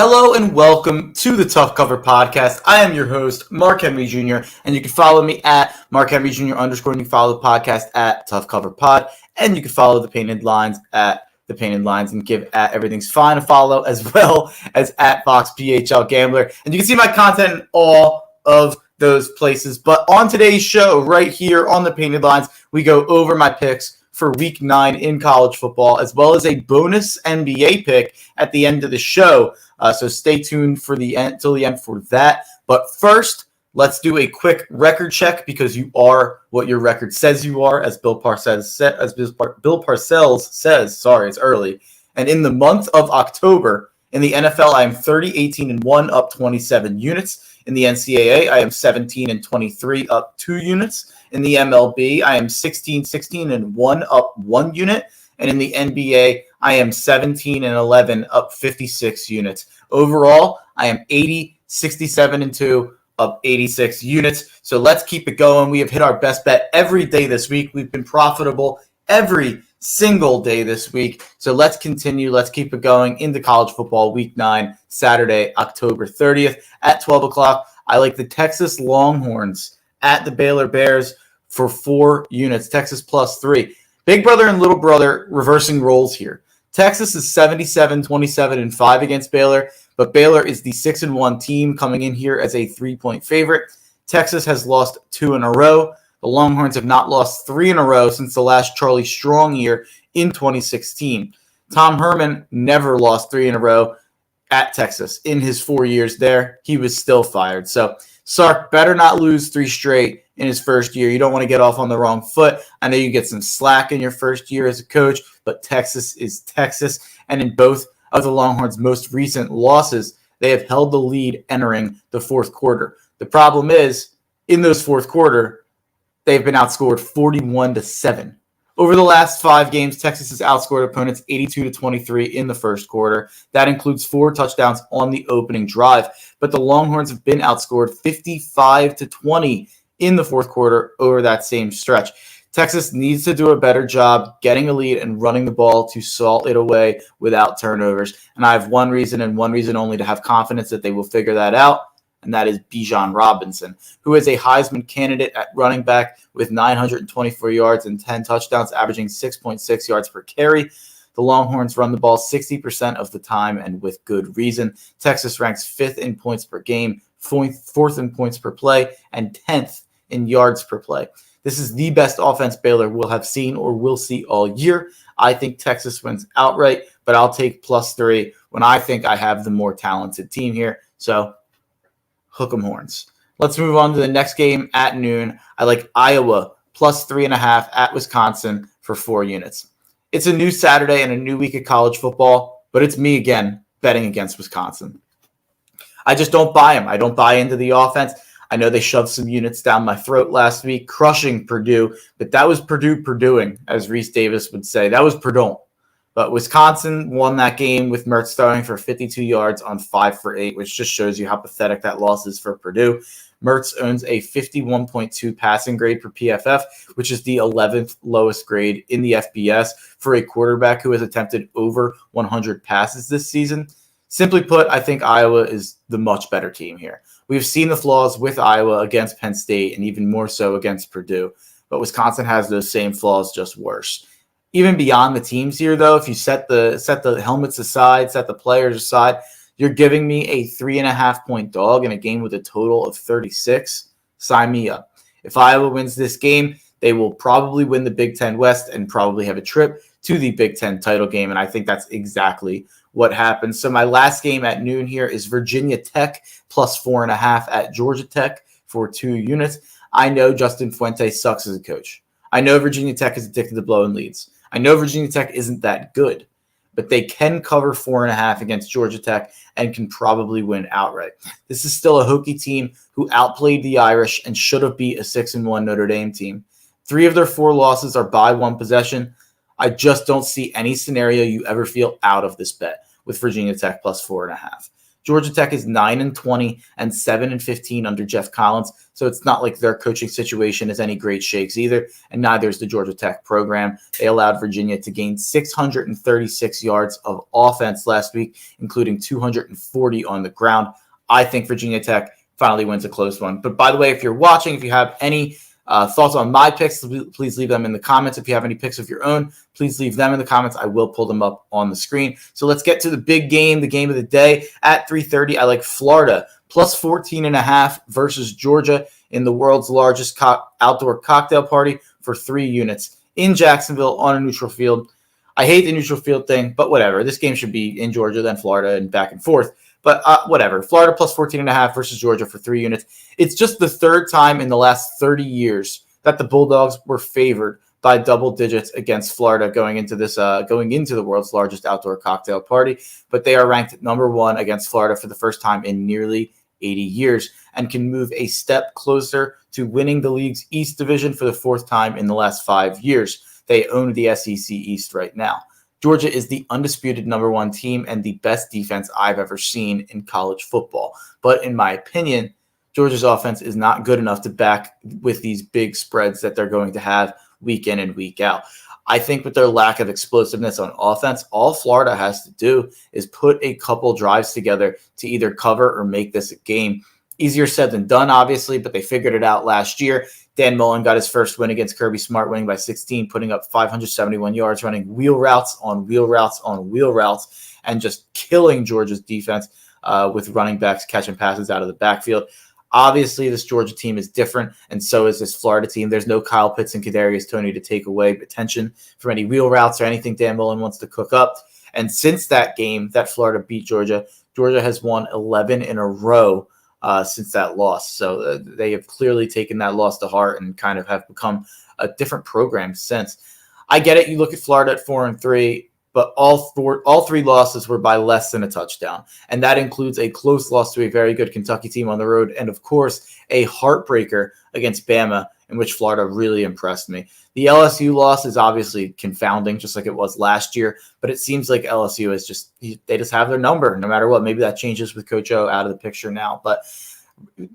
Hello and welcome to the Tough Cover Podcast. I am your host, Mark Henry Jr., and you can follow me at Mark Henry Jr. _ and you can follow the podcast at Tough Cover Pod, and you can follow the Painted Lines at the Painted Lines and give at Everything's Fine a follow, as well as at Fox PHL Gambler. And you can see my content in all of those places. But on today's show, right here on the Painted Lines, we go over my picks for Week 9 in college football, as well as a bonus NBA pick at the end of the show. So stay tuned for till the end for that. But first, let's do a quick record check because you are what your record says you are, as Bill Parcells says. Sorry, it's early. And in the month of October, in the NFL, I am 30-18-1, up 27 units. In the NCAA, I am 17-23, up 2 units. In the MLB, I am 16-16-1, up 1 unit. And in the NBA, I am 17-11, up 56 units. Overall, I am 80-67-2, up 86 units. So let's keep it going. We have hit our best bet every day this week. We've been profitable every single day this week. So let's continue. Let's keep it going into college football Week 9, Saturday, October 30th at 12 o'clock. I like the Texas Longhorns at the Baylor Bears for 4 units. Texas +3. Big brother and little brother reversing roles here. Texas is 77-27-5 against Baylor, but Baylor is the 6-1 team coming in here as a 3-point favorite. Texas has lost 2 in a row. The Longhorns have not lost 3 in a row since the last Charlie Strong year in 2016. Tom Herman never lost 3 in a row at Texas. In his 4 years there, he was still fired. So Sark better not lose 3 straight in his first year. You don't want to get off on the wrong foot. I know you get some slack in your first year as a coach, but Texas is Texas. And in both of the Longhorns' most recent losses, they have held the lead entering the fourth quarter. The problem is, in those fourth quarter, they've been outscored 41-7. Over the last 5 games, Texas has outscored opponents 82-23 in the first quarter. That includes 4 touchdowns on the opening drive. But the Longhorns have been outscored 55-20 in the fourth quarter over that same stretch. Texas needs to do a better job getting a lead and running the ball to salt it away without turnovers. And I have one reason and one reason only to have confidence that they will figure that out, and that is Bijan Robinson, who is a Heisman candidate at running back with 924 yards and 10 touchdowns, averaging 6.6 yards per carry. The Longhorns run the ball 60% of the time, and with good reason. Texas ranks 5th in points per game, 4th in points per play, and 10th in yards per play. This is the best offense Baylor will have seen or will see all year. I think Texas wins outright, but I'll take +3 when I think I have the more talented team here. So hook 'em horns. Let's move on to the next game at noon. I like Iowa +3.5 at Wisconsin for 4 units. It's a new Saturday and a new week of college football, but it's me again betting against Wisconsin. I just don't buy them. I don't buy into the offense. I know they shoved some units down my throat last week, crushing Purdue, but that was Purduing, as Reese Davis would say. That was Purdue. But Wisconsin won that game with Mertz throwing for 52 yards on 5 for 8, which just shows you how pathetic that loss is for Purdue. Mertz owns a 51.2 passing grade per PFF, which is the 11th lowest grade in the FBS for a quarterback who has attempted over 100 passes this season. Simply put, I think Iowa is the much better team here. We've seen the flaws with Iowa against Penn State and even more so against Purdue, but Wisconsin has those same flaws, just worse. Even beyond the teams here, though, if you set the helmets aside, set the players aside, you're giving me a 3.5-point dog in a game with a total of 36. Sign me up. If Iowa wins this game, they will probably win the Big Ten West and probably have a trip to the Big Ten title game, and I think that's exactly what happens. So my last game at noon here is Virginia Tech +4.5 at Georgia Tech for 2 units. I know Justin Fuente sucks as a coach. I know Virginia Tech is addicted to blowing leads. I know Virginia Tech isn't that good, but they can cover 4.5 against Georgia Tech and can probably win outright. This is still a Hokie team who outplayed the Irish and should have beat a 6-1 Notre Dame team. 3 of their 4 losses are by 1 possession. I just don't see any scenario you ever feel out of this bet with Virginia Tech +4.5. Georgia Tech is 9-20 and 7-15 under Jeff Collins. So it's not like their coaching situation is any great shakes either. And neither is the Georgia Tech program. They allowed Virginia to gain 636 yards of offense last week, including 240 on the ground. I think Virginia Tech finally wins a close one. But by the way, if you're watching, if you have any thoughts on my picks, please leave them in the comments. If you have any picks of your own, please leave them in the comments. I will pull them up on the screen. So let's get to the big game, the game of the day at 3:30. I like Florida plus 14.5 versus Georgia in the world's largest outdoor cocktail party for 3 units in Jacksonville on a neutral field. I hate the neutral field thing, but whatever. This game should be in Georgia, then Florida, and back and forth. But whatever. Florida plus 14.5 versus Georgia for 3 units. It's just the third time in the last 30 years that the Bulldogs were favored by double digits against Florida going into the world's largest outdoor cocktail party. But they are ranked number 1 against Florida for the first time in nearly 80 years and can move a step closer to winning the league's East Division for the 4th time in the last 5 years. They own the SEC East right now. Georgia is the undisputed number 1 team and the best defense I've ever seen in college football. But in my opinion, Georgia's offense is not good enough to back with these big spreads that they're going to have week in and week out. I think with their lack of explosiveness on offense, all Florida has to do is put a couple drives together to either cover or make this a game. Easier said than done, obviously, but they figured it out last year. Dan Mullen got his first win against Kirby Smart, winning by 16, putting up 571 yards, running wheel routes on wheel routes on wheel routes, and just killing Georgia's defense with running backs catching passes out of the backfield. Obviously, this Georgia team is different, and so is this Florida team. There's no Kyle Pitts and Kadarius Toney to take away attention from any wheel routes or anything Dan Mullen wants to cook up. And since that game that Florida beat Georgia, Georgia has won 11 in a row since that loss. So they have clearly taken that loss to heart and kind of have become a different program since. I get it. You look at Florida at 4-3, but all 3 losses were by less than a touchdown. And that includes a close loss to a very good Kentucky team on the road. And of course, a heartbreaker against Bama, in which Florida really impressed me. The LSU loss is obviously confounding, just like it was last year, but it seems like LSU is they just have their number no matter what. Maybe that changes with Coach O out of the picture now, but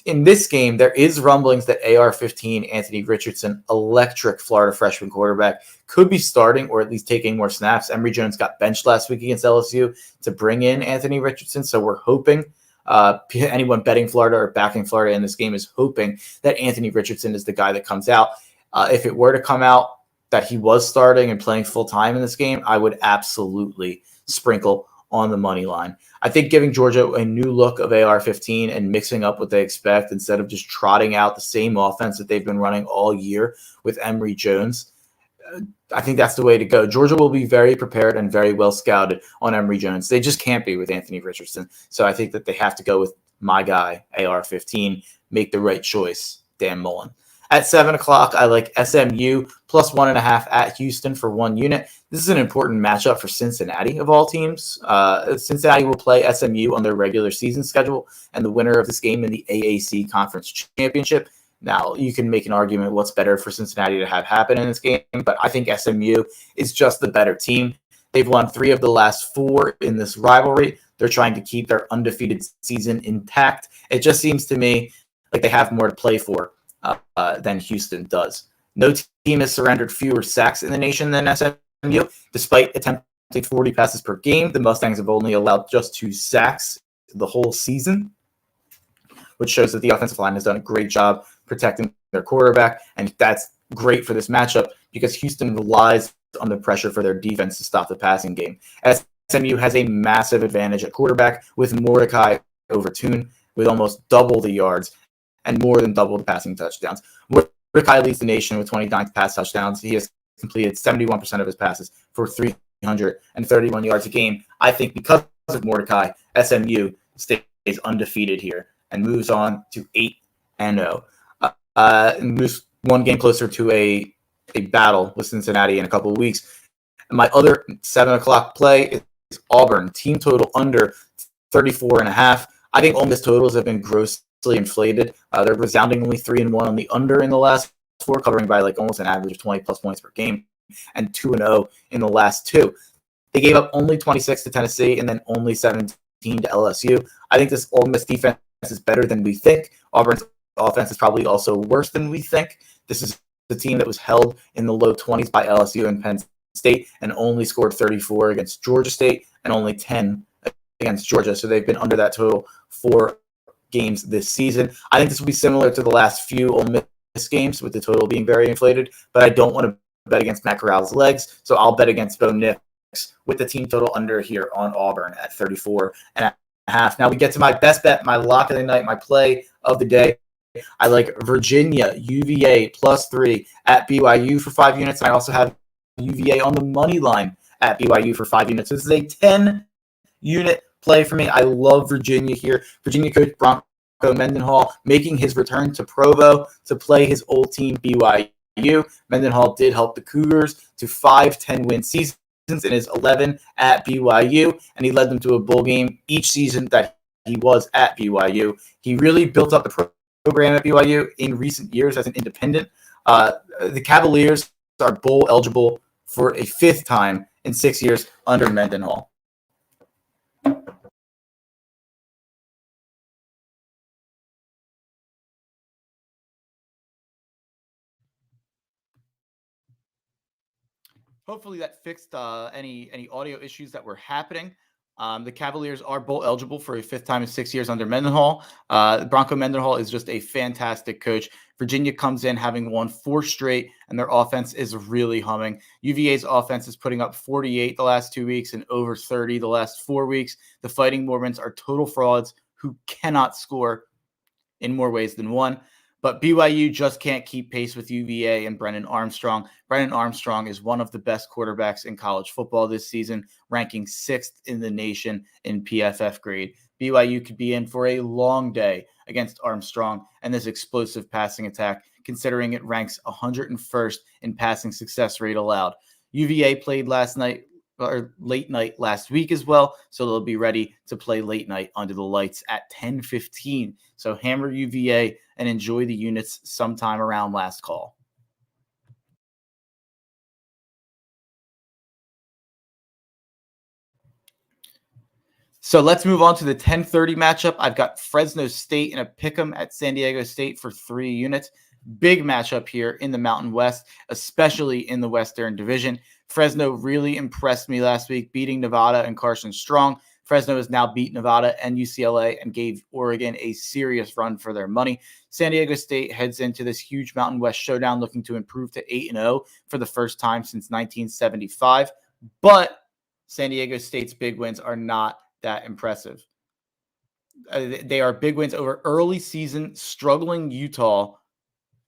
in this game, there is rumblings that AR-15 Anthony Richardson, electric Florida freshman quarterback, could be starting or at least taking more snaps. Emory Jones got benched last week against LSU to bring in Anthony Richardson, so we're hoping anyone betting Florida or backing Florida in this game is hoping that Anthony Richardson is the guy that comes out. If it were to come out that he was starting and playing full-time in this game, I would absolutely sprinkle on the money line. I think giving Georgia a new look of AR-15 and mixing up what they expect instead of just trotting out the same offense that they've been running all year with Emory Jones, I think that's the way to go. Georgia will be very prepared and very well scouted on Emory Jones. They just can't be with Anthony Richardson. So I think that they have to go with my guy, AR-15, make the right choice, Dan Mullen. At 7 o'clock, I like SMU plus 1.5 at Houston for 1 unit. This is an important matchup for Cincinnati of all teams. Cincinnati will play SMU on their regular season schedule, and the winner of this game in the AAC Conference Championship. Now, you can make an argument what's better for Cincinnati to have happen in this game, but I think SMU is just the better team. They've won 3 of the last 4 in this rivalry. They're trying to keep their undefeated season intact. It just seems to me like they have more to play for than Houston does. No team has surrendered fewer sacks in the nation than SMU. Despite attempting 40 passes per game, the Mustangs have only allowed just 2 sacks the whole season, which shows that the offensive line has done a great job protecting their quarterback, and that's great for this matchup because Houston relies on the pressure for their defense to stop the passing game. SMU has a massive advantage at quarterback with Mordecai over Tune with almost double the yards and more than double the passing touchdowns. Mordecai leads the nation with 29 pass touchdowns. He has completed 71% of his passes for 331 yards a game. I think because of Mordecai, SMU stays undefeated here and moves on to 8-0. And moves 1 game closer to a battle with Cincinnati in a couple of weeks. And my other 7 o'clock play is Auburn. Team total under 34.5. I think Ole Miss totals have been grossly inflated. They're resoundingly 3-1 on the under in the last 4, covering by like almost an average of 20 plus points per game, and 2-0 in the last 2. They gave up only 26 to Tennessee and then only 17 to LSU. I think this Ole Miss defense is better than we think. Auburn's offense is probably also worse than we think. This is the team that was held in the low 20s by LSU and Penn State and only scored 34 against Georgia State and only 10 against Georgia. So they've been under that total 4 games this season. I think this will be similar to the last few Ole Miss games with the total being very inflated, but I don't want to bet against Matt Corral's legs, so I'll bet against Bo Nix with the team total under here on Auburn at 34.5. Now we get to my best bet, my lock of the night, my play of the day. I like Virginia UVA +3 at BYU for 5 units. I also have UVA on the money line at BYU for 5 units. This is a 10-unit play for me. I love Virginia here. Virginia coach Bronco Mendenhall making his return to Provo to play his old team BYU. Mendenhall did help the Cougars to 5 10-win seasons in his 11 at BYU, and he led them to a bowl game each season that he was at BYU. He really built up the program at BYU in recent years as an independent. The Cavaliers are bowl eligible for a 5th time in 6 years under Mendenhall. Hopefully that fixed any audio issues that were happening. The Cavaliers are bowl eligible for a 5th time in 6 years under Mendenhall. Bronco Mendenhall is just a fantastic coach. Virginia comes in having won 4 straight, and their offense is really humming. UVA's offense is putting up 48 the last 2 weeks and over 30 the last 4 weeks. The Fighting Mormons are total frauds who cannot score in more ways than one. But BYU just can't keep pace with UVA and Brennan Armstrong. Brennan Armstrong is one of the best quarterbacks in college football this season, ranking 6th in the nation in PFF grade. BYU could be in for a long day against Armstrong and this explosive passing attack, considering it ranks 101st in passing success rate allowed. UVA played late night last week as well, so they'll be ready to play late night under the lights at 10:15. So hammer UVA and enjoy the units sometime around last call. So let's move on to the 10:30 matchup. I've got Fresno State in a pick'em at San Diego State for 3 units. Big matchup here in the Mountain West, especially in the Western Division. Fresno really impressed me last week, beating Nevada and Carson Strong. Fresno has now beat Nevada and UCLA and gave Oregon a serious run for their money. San Diego State heads into this huge Mountain West showdown looking to improve to 8-0 for the first time since 1975. But San Diego State's big wins are not that impressive. They are big wins over early season struggling Utah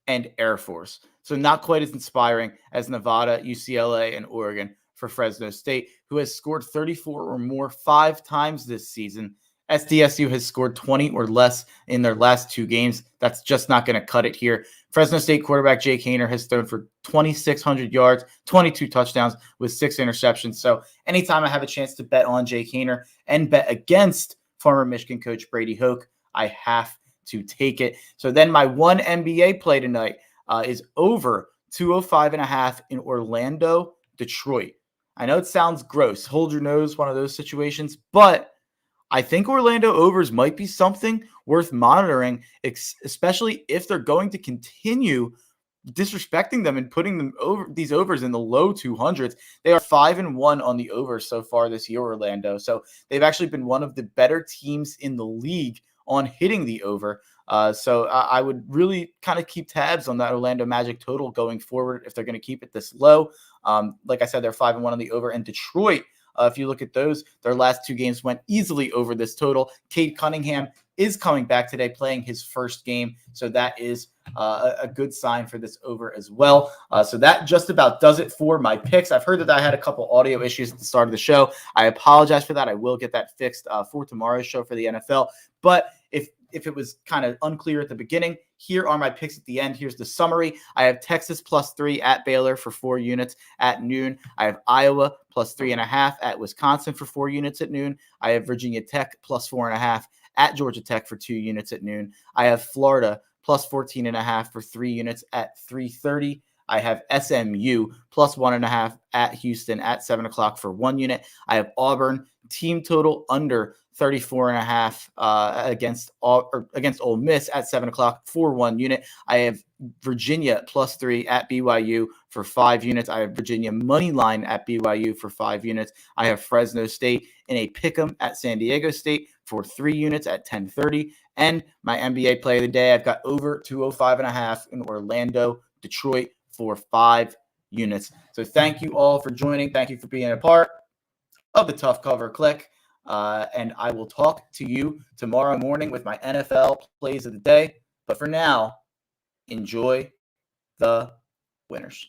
and Air Force. So not quite as inspiring as Nevada, UCLA, and Oregon for Fresno State, who has scored 34 or more 5 times this season. SDSU has scored 20 or less in their last 2 games. That's just not going to cut it here. Fresno State quarterback Jake Haener has thrown for 2,600 yards, 22 touchdowns with 6 interceptions. So anytime I have a chance to bet on Jake Haener and bet against former Michigan coach Brady Hoke, I have to take it. So then my one NBA play tonight is over 205.5 in Orlando, Detroit. I know it sounds gross. Hold your nose, one of those situations, but I think Orlando overs might be something worth monitoring, especially if they're going to continue disrespecting them and putting them over these overs in the low 200s. They are 5-1 on the over so far this year, Orlando. So they've actually been one of the better teams in the league on hitting the over. So I would really kind of keep tabs on that Orlando Magic total going forward if they're going to keep it this low. Like I said, they're 5-1 on the over. And Detroit, if you look at those, their last 2 games went easily over this total. Cade Cunningham is coming back today, playing his first game. So that is a good sign for this over as well. So that just about does it for my picks. I've heard that I had a couple audio issues at the start of the show. I apologize for that. I will get that fixed for tomorrow's show for the NFL. But if it was kind of unclear at the beginning, here are my picks at the end. Here's the summary. I have Texas +3 at Baylor for 4 units at noon. I have Iowa +3.5 at Wisconsin for 4 units at noon. I have Virginia Tech +4.5 at Georgia Tech for 2 units at noon. I have Florida +14.5 for 3 units at 3:30. I have SMU plus 1.5 at Houston at 7 o'clock for 1 unit. I have Auburn team total under 34.5 against Ole Miss at 7 o'clock for 1 unit. I have Virginia plus 3 at BYU for 5 units. I have Virginia money line at BYU for 5 units. I have Fresno State in a pick'em at San Diego State for 3 units at 10:30. And my NBA play of the day, I've got over 205.5 in Orlando, Detroit for 5 units. So thank you all for joining. Thank you for being a part of the Tough Cover Click. And I will talk to you tomorrow morning with my NFL plays of the day. But for now, enjoy the winners.